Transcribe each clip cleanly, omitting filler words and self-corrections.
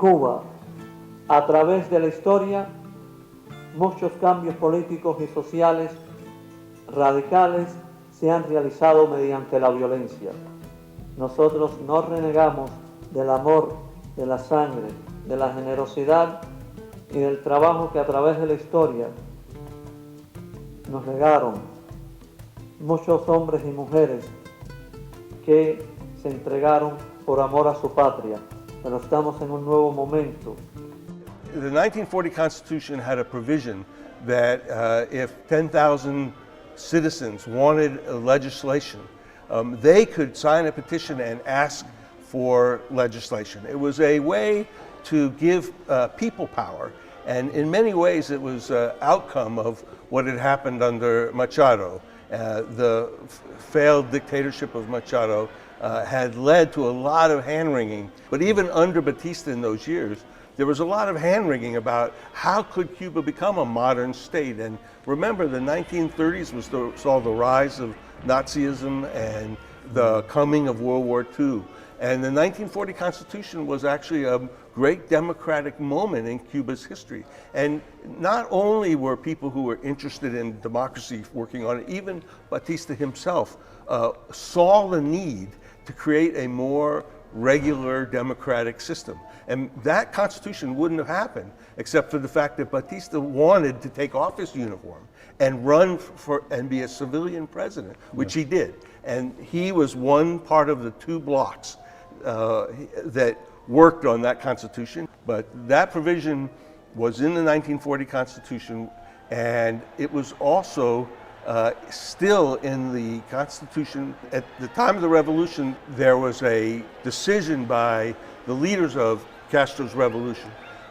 Cuba, a través de la historia, muchos cambios políticos y sociales radicales se han realizado mediante la violencia. Nosotros no renegamos del amor, de la sangre, de la generosidad y del trabajo que a través de la historia nos legaron muchos hombres y mujeres que se entregaron por amor a su patria, pero estamos en un nuevo momento. The 1940 Constitution had a provision that if 10,000 citizens wanted legislation, they could sign a petition and ask for legislation. It was a way to give people power, and in many ways it was an outcome of what had happened under Machado. The failed dictatorship of Machado had led to a lot of hand-wringing, but even under Batista in those years, there was a lot of hand-wringing about how could Cuba become a modern state. And remember, the 1930s saw the rise of Nazism and the coming of World War II. And the 1940 Constitution was actually a great democratic moment in Cuba's history. And not only were people who were interested in democracy working on it, even Batista himself saw the need to create a more regular democratic system. And that constitution wouldn't have happened except for the fact that Batista wanted to take off his uniform and run for and be a civilian president, which he did. And he was one part of the two blocks that worked on that constitution. But that provision was in the 1940 Constitution, and it was also still in the Constitution. At the time of the revolution, there was a decision by the leaders of Castro's revolution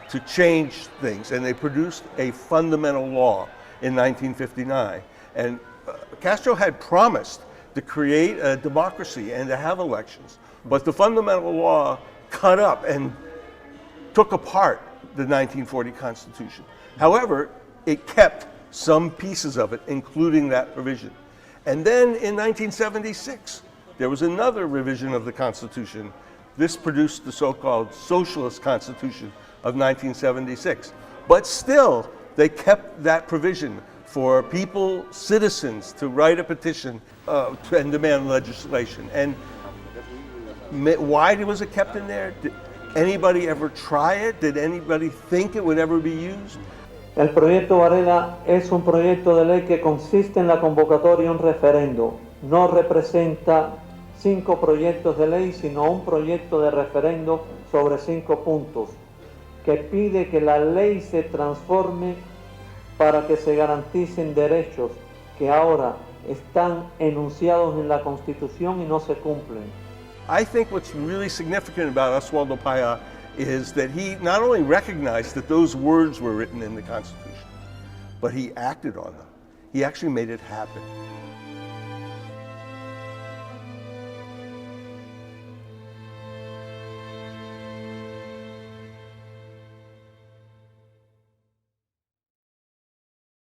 to change things, and they produced a fundamental law in 1959. And Castro had promised to create a democracy and to have elections, but the fundamental law cut up and took apart the 1940 Constitution. However, it kept some pieces of it, including that provision. And then in 1976, there was another revision of the Constitution. This produced the so-called Socialist Constitution of 1976. But still, they kept that provision for people, citizens, to write a petition and demand legislation. And why was it kept in there? Did anybody ever try it? Did anybody think it would ever be used? El proyecto Varela es un proyecto de ley que consiste en la convocatoria de un referendo. No representa 5 proyectos de ley, sino un proyecto de referendo sobre 5 puntos, que pide que la ley se transforme para que se garanticen derechos que ahora están enunciados en la Constitución y no se cumplen. I think what's really significant about Oswaldo Paya is that he not only recognized that those words were written in the Constitution, but he acted on them. He actually made it happen.